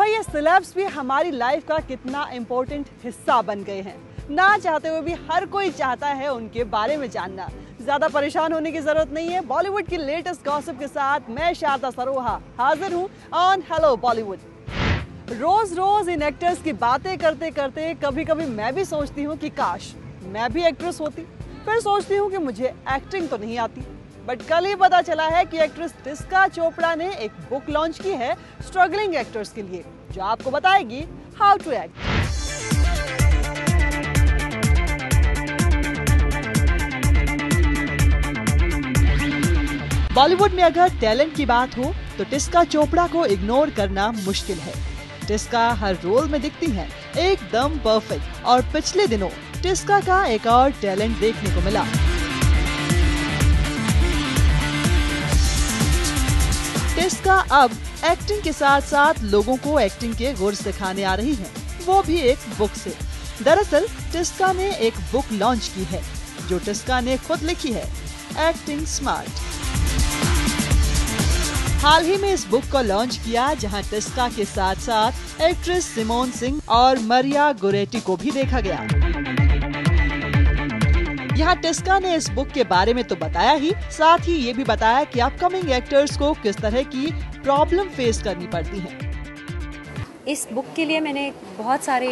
भाई ये सेलेब्स भी हमारी लाइफ का कितना इम्पोर्टेंट हिस्सा बन गए हैं। ना चाहते हुए भी हर कोई चाहता है उनके बारे में जानना। ज्यादा परेशान होने की जरूरत नहीं है। बॉलीवुड की लेटेस्ट गॉसिप के साथ मैं शारदा सरोहा हाजिर हूँ ऑन हेलो बॉलीवुड। रोज रोज इन एक्टर्स की बातें करते करते कभी कभी मैं भी सोचती हूँ कि काश मैं भी एक्ट्रेस होती। फिर सोचती हूँ कि मुझे एक्टिंग तो नहीं आती। बट कल ही पता चला है कि एक्ट्रेस टिस्का चोपड़ा ने एक बुक लॉन्च की है स्ट्रगलिंग एक्टर्स के लिए, जो आपको बताएगी हाउ टू एक्ट। बॉलीवुड में अगर टैलेंट की बात हो तो टिस्का चोपड़ा को इग्नोर करना मुश्किल है। टिस्का हर रोल में दिखती हैं एकदम परफेक्ट, और पिछले दिनों टिस्का का एक और टैलेंट देखने को मिला। टिस्का अब एक्टिंग के साथ साथ लोगों को एक्टिंग के गुर सिखाने आ रही हैं, वो भी एक बुक से। दरअसल टिस्का ने एक बुक लॉन्च की है जो टिस्का ने खुद लिखी है, एक्टिंग स्मार्ट। हाल ही में इस बुक को लॉन्च किया, जहां टिस्का के साथ साथ एक्ट्रेस सिमोन सिंह और मरिया गोरेटी को भी देखा गया। यहाँ टिस्का ने इस बुक के बारे में तो बताया ही, साथ ही ये भी बताया कि अपकमिंग एक्टर्स को किस तरह की प्रॉब्लम फेस करनी पड़ती है। इस बुक के लिए मैंने बहुत सारे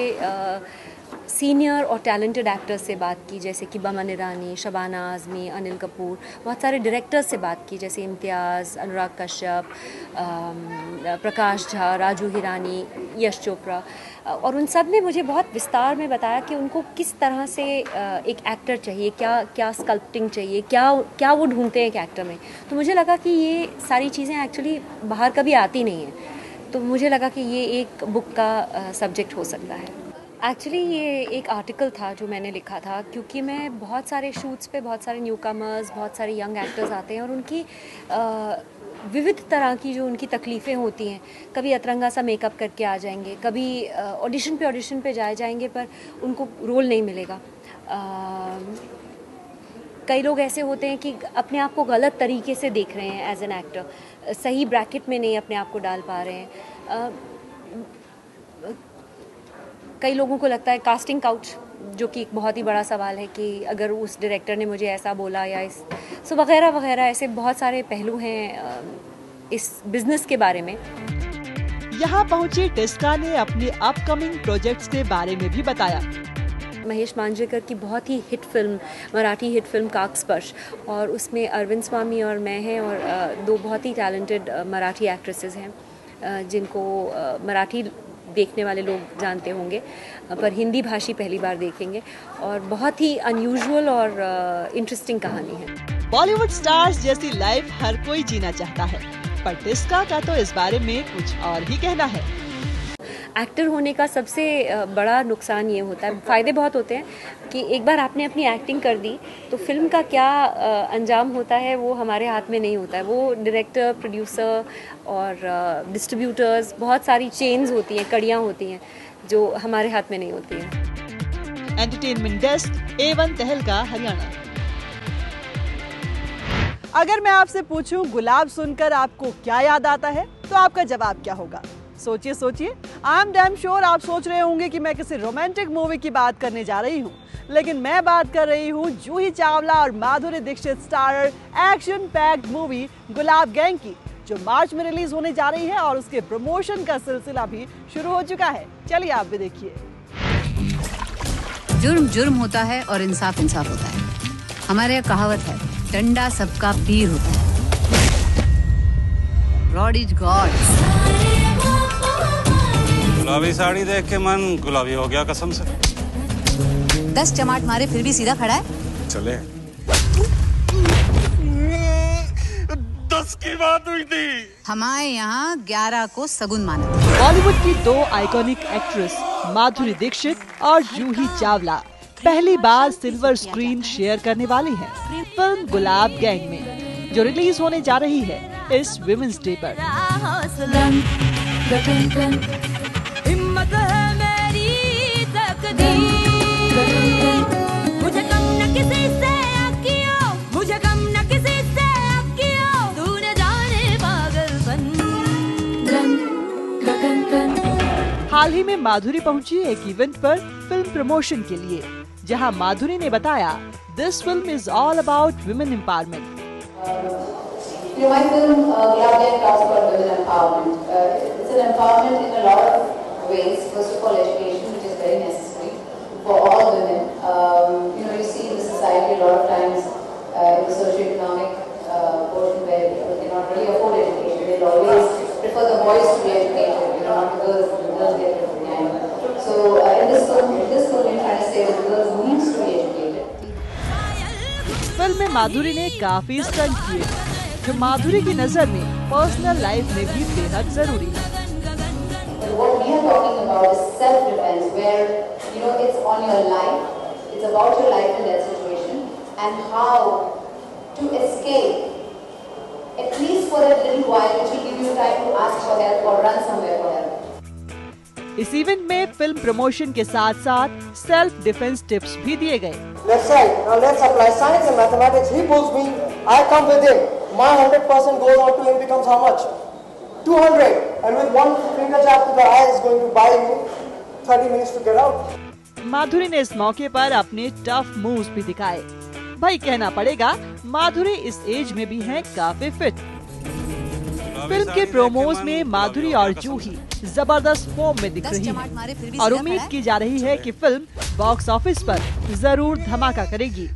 सीनियर और टैलेंटेड एक्टर्स से बात की, जैसे कि बमन ईरानी, शबाना आज़मी, अनिल कपूर। बहुत सारे डायरेक्टर्स से बात की, जैसे इम्तियाज़, अनुराग कश्यप, प्रकाश झा, राजू हिरानी, यश चोपड़ा। और उन सब ने मुझे बहुत विस्तार में बताया कि उनको किस तरह से एक एक्टर चाहिए, क्या स्कल्पटिंग चाहिए, क्या वो ढूंढते हैं एक एक्टर में। तो मुझे लगा कि ये सारी चीज़ें एक्चुअली बाहर कभी आती नहीं हैं, तो मुझे लगा कि ये एक बुक का सब्जेक्ट हो सकता है। एक्चुअली ये एक आर्टिकल था जो मैंने लिखा था, क्योंकि मैं बहुत सारे शूट्स पे बहुत सारे न्यू कमर्स, बहुत सारे यंग एक्टर्स आते हैं और उनकी विविध तरह की जो उनकी तकलीफ़ें होती हैं। कभी अतरंगा सा मेकअप करके आ जाएंगे, कभी ऑडिशन पे जाएंगे पर उनको रोल नहीं मिलेगा। कई लोग ऐसे होते हैं कि अपने आप को गलत तरीके से देख रहे हैं एज एन एक्टर, सही ब्रैकेट में नहीं अपने आप को डाल पा रहे हैं। कई लोगों को लगता है कास्टिंग काउच, जो कि एक बहुत ही बड़ा सवाल है कि अगर उस डायरेक्टर ने मुझे ऐसा बोला या इस सो वगैरह वगैरह, ऐसे बहुत सारे पहलू हैं इस बिजनेस के बारे में। यहाँ पहुंची टिस्का ने अपने अपकमिंग प्रोजेक्ट्स के बारे में भी बताया। महेश मांजरेकर की बहुत ही hit film, Marathi hit film Kaksparsh, और उसमें अरविंद स्वामी और मैं हैं, और दो बहुत ही टैलेंटेड मराठी एक्ट्रेसेस हैं जिनको मराठी देखने वाले लोग जानते होंगे, पर हिंदी भाषी पहली बार देखेंगे। और बहुत ही अनयूजुअल और इंटरेस्टिंग कहानी है। बॉलीवुड स्टार्स जैसी लाइफ हर कोई जीना चाहता है, पर टिस्का का तो इस बारे में कुछ और ही कहना है। एक्टर होने का सबसे बड़ा नुकसान ये होता है, फ़ायदे बहुत होते हैं कि एक बार आपने अपनी एक्टिंग कर दी तो फिल्म का क्या अंजाम होता है वो हमारे हाथ में नहीं होता है। वो डायरेक्टर, प्रोड्यूसर और डिस्ट्रीब्यूटर्स, बहुत सारी चेन्स होती हैं, कड़ियाँ होती हैं जो हमारे हाथ में नहीं होती हैं। एंटरटेनमेंट डेस्क, A1 तहलका, हरियाणा। अगर मैं आपसे पूछूं गुलाब सुनकर आपको क्या याद आता है, तो आपका जवाब क्या होगा? सोचिए सोचिए। आई एम डैम श्योर आप सोच रहे होंगे कि मैं किसी रोमांटिक मूवी की बात करने जा रही हूँ, लेकिन मैं बात कर रही हूँ जूही चावला और Madhuri Dixit starrer action packed movie Gulaab gang की, जो मार्च में रिलीज होने जा रही है और उसके प्रमोशन का सिलसिला भी शुरू हो चुका है। चलिए आप भी देखिए। जुर्म जुर्म होता है और इंसाफ इंसाफ होता है। हमारे यहाँ कहावत है, डंडा सबका पीर होता है। God is God. गुलाबी साड़ी देख के मन गुलाबी हो गया कसम से। 10 चमाट मारे फिर भी सीधा खड़ा है। चले 10 की बात हुई थी। हमारे यहाँ 11 को सगुन माना। बॉलीवुड की दो आइकॉनिक एक्ट्रेस माधुरी दीक्षित और जूही चावला पहली बार सिल्वर स्क्रीन शेयर करने वाली हैं फिल्म गुलाब गैंग में, जो रिलीज होने जा रही है इस विमेंस डे पर। मुझे कम न किसी से किया, मुझे कम न किसी से किया, तूने जाने पागलपन। हाल ही में माधुरी पहुंची एक इवेंट पर फिल्म प्रमोशन के लिए, जहां माधुरी ने बताया, this film is all about women empowerment. My film Glavia talks about women empowerment. It's an empowerment in a lot of ways. First of all, education, which is very necessary for all women. You see in the society a lot of times in the socio-economic portion where people cannot really afford education. They'll always prefer the boys to be educated, not the girls. The girls get it behind. So in this film, we're trying to say that girls need to be educated. Film में माधुरी ने काफी stunt किए, जो माधुरी की नजर में personal life में भी बेहद जरूरी है। What we are talking about is self-defense, where it's on your life, it's about your life in that situation, and how to escape, at least for a little while, which will give you time to ask for help or run somewhere for help. इस event में film promotion के साथ साथ self defence tips भी दिए गए। Let's say, now let's apply science and mathematics. He pulls me, I come with him. My 100% goes on to him becomes how much? 200. And with one finger jab to the eye is going to buy you 30 minutes to get out. माधुरी ने इस मौके पर अपने tough moves भी दिखाए। भाई कहना पड़ेगा, माधुरी इस एज में भी हैं काफी फिट। फिल्म के प्रोमोज में माधुरी और जूही जबरदस्त फॉर्म में दिख रही है और उम्मीद की जा रही है कि फिल्म बॉक्स ऑफिस पर जरूर धमाका करेगी।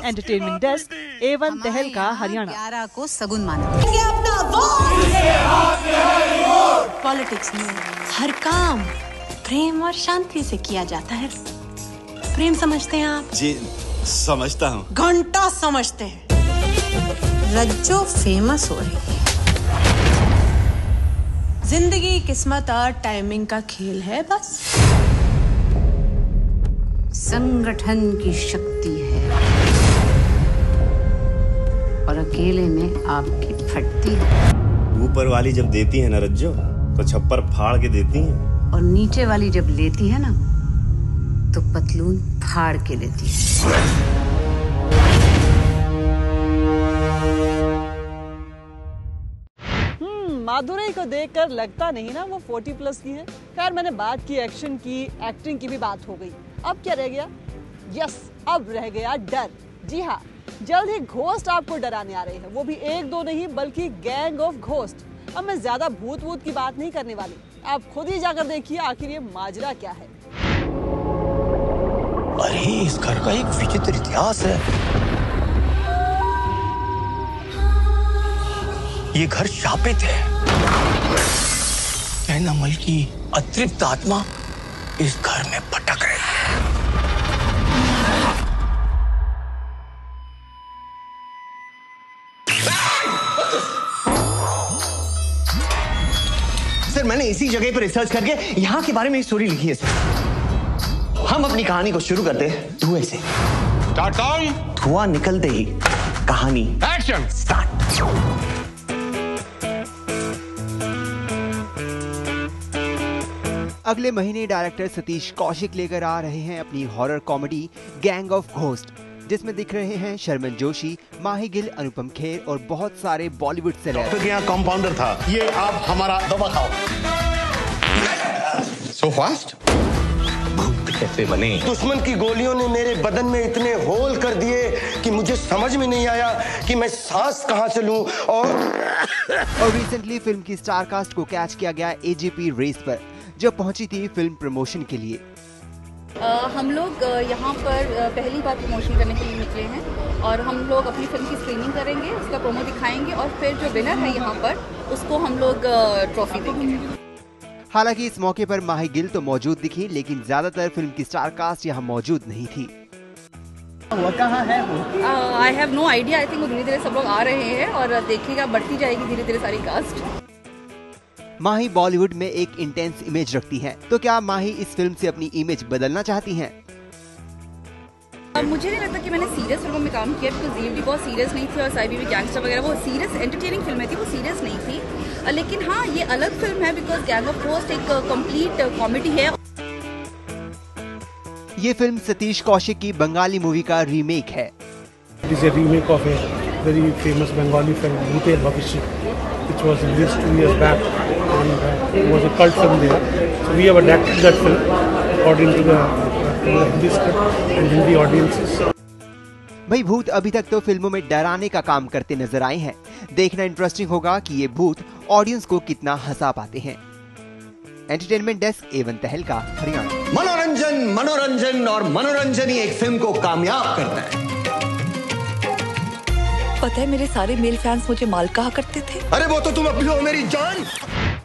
एंटरटेनमेंट डेस्क, A1 तहलका, हरियाणा। 11 को सगुन माना। पॉलिटिक्स में हर काम प्रेम और शांति से किया जाता है। प्रेम समझते हैं आप? जी समझता हूँ। घंटा समझते हैं। रज्जो फेमस हो रही है। जिंदगी किस्मत और टाइमिंग का खेल है बस। संगठन की शक्ति है और अकेले में आपकी फटती है। ऊपर वाली जब देती है ना रज्जो, तो छप्पर फाड़ के देती है, और नीचे वाली जब लेती है ना, तो पतलून फाड़ के लेती है। माधुरी को देखकर लगता नहीं ना वो 40+ की है। खैर, मैंने बात की एक्शन की, एक्टिंग की भी बात हो गई। अब क्या रह गया? यस, अब रह गया डर। जी हाँ, जल्द ही घोस्ट आपको डराने आ रहे हैं, वो भी 1-2 नहीं बल्कि गैंग ऑफ घोस्ट। अब मैं ज्यादा भूत की बात नहीं करने वाली, आप खुद ही जाकर देखिए आखिर ये माजरा क्या है। अरे इस घर का एक विचित्र इतिहास है। ये घर शापित है। नमल की अतृप्त आत्मा इस घर में भटक रही है। सर, मैंने इसी जगह पर रिसर्च करके यहाँ के बारे में एक स्टोरी लिखी है सर। हम अपनी कहानी को शुरू करते हैं धुएं से। धुआं निकलते ही कहानी एक्शन स्टार्ट। अगले महीने डायरेक्टर सतीश कौशिक लेकर आ रहे हैं अपनी horror comedy gang of ghost, जिसमें दिख रहे हैं शर्मन जोशी, माही गिल, अनुपम खेर और बहुत सारे बॉलीवुड सेलेब्स। डॉक्टर के यहाँ कंपाउंडर था। ये आप हमारा दवा खाओ। So fast? भूत कैसे बने? दुश्मन की गोलियों ने मेरे बदन में इतने होल कर दिए कि मुझे समझ में नहीं आया कि मैं सांस कहाँ से लूं। और रिसेंटली फिल्म की स्टार कास्ट को कैच किया गया AGP रेस पर, जो पहुंची थी फिल्म प्रमोशन के लिए। हम लोग यहाँ पर पहली बार प्रमोशन करने के लिए निकले हैं और हम लोग अपनी फिल्म की स्क्रीनिंग करेंगे, उसका प्रोमो दिखाएंगे और फिर जो विनर है यहाँ पर उसको हम लोग ट्रॉफी देंगे। हालांकि इस मौके पर माही गिल तो मौजूद दिखी, लेकिन ज्यादातर फिल्म की स्टार कास्ट यहाँ मौजूद नहीं थी। वो कहाँ है वो? I have no idea. I think वो धीरे धीरे सब लोग आ रहे हैं और देखिएगा बढ़ती जाएगी धीरे धीरे सारी कास्ट। माही बॉलीवुड में एक इंटेंस इमेज रखती हैं, तो क्या माही इस फिल्म से अपनी इमेज बदलना चाहती हैं? मुझे नहीं लगता कि मैंने सीरियस फिल्मों में काम किया, बिकॉज ये भी बहुत सीरियस नहीं थी और साइबी भी गैंगस्टर वगैरह वो सीरियस एंटरटेनिंग फिल्में थी, वो सीरियस नहीं थी। लेकिन हाँ, ये अलग फिल्म है बिकॉज गैंग ऑफ घोस्ट एक कंप्लीट कॉमेडी है। ये फिल्म सतीश कौशिक की बंगाली मूवी का रीमेक है। It is a remake of a very famous Bengali film, Bhutel Bhavishya, which was released 2 years back. and it was a cult film there. So we have adapted that film according to the Hindi script and Hindi audiences. भाई भूत अभी तक तो फिल्मों में डराने का काम करते नजर आए हैं। देखना इंटरेस्टिंग होगा कि ये भूत ऑडियंस को कितना हंसा पाते हैं। एंटरटेनमेंट डेस्क, A1 तहलका, हरियाणा। मनोरंजन, मनोरंजन और मनोरंजन ही एक फिल्म को कामयाब करता है। पता है मेरे सारे मेल फैंस मुझे माल कहा करते थे। अरे वो तो तुम अपनी हो मेरी जान।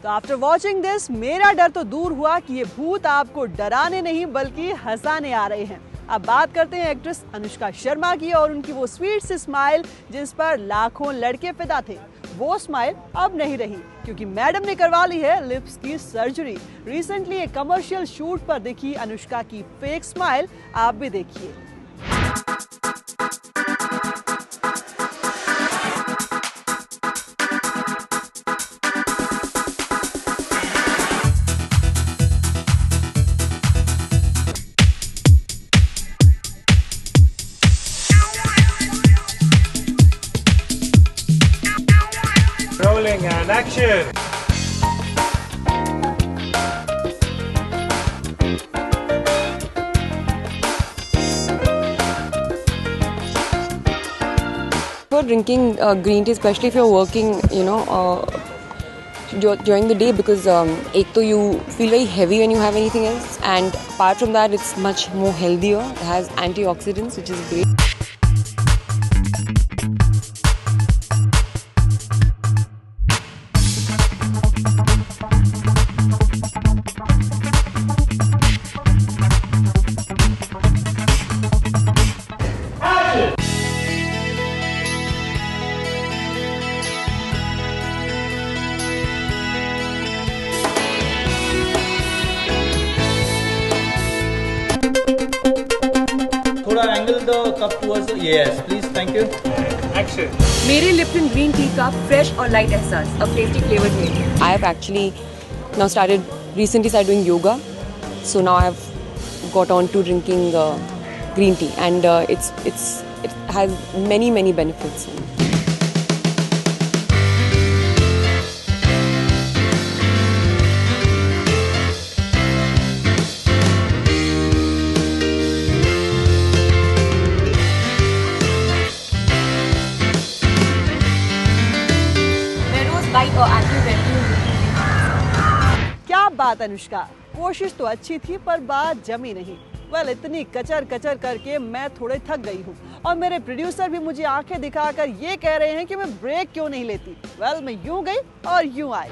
तो आफ्टर वॉचिंग दिस मेरा डर तो दूर हुआ कि ये भूत आपको डराने नहीं बल्कि हंसाने आ रहे हैं। अब बात करते हैं एक्ट्रेस अनुष्का शर्मा की और उनकी वो स्वीट सी स्माइल जिस पर लाखों लड़के फिदा थे। वो स्माइल अब नहीं रही क्योंकि मैडम ने करवा ली है लिप्स की सर्जरी। रिसेंटली एक कमर्शियल शूट पर दिखी अनुष्का की फेक स्माइल आप भी देखिए। Rolling and action. For drinking green tea, especially if you're working, during the day, because एक तो you feel very heavy when you have anything else, and apart from that, it's much more healthier. It has antioxidants, which is great. थोड़ा angle दो cup towards yes please thank you action. मेरे Lipton green tea का fresh और light एहसास, a tasty flavored green tea. I have actually recently started doing yoga, so now I've got on to drinking green tea, and it has many benefits. क्या बात अनुष्का, कोशिश तो अच्छी थी पर बात जमी नहीं। वेल इतनी कचर कचर करके मैं थोड़े थक गई हूँ और मेरे प्रोड्यूसर भी मुझे आंखें दिखाकर ये कह रहे हैं कि मैं ब्रेक क्यों नहीं लेती। वेल मैं यूं गई और यूं आई।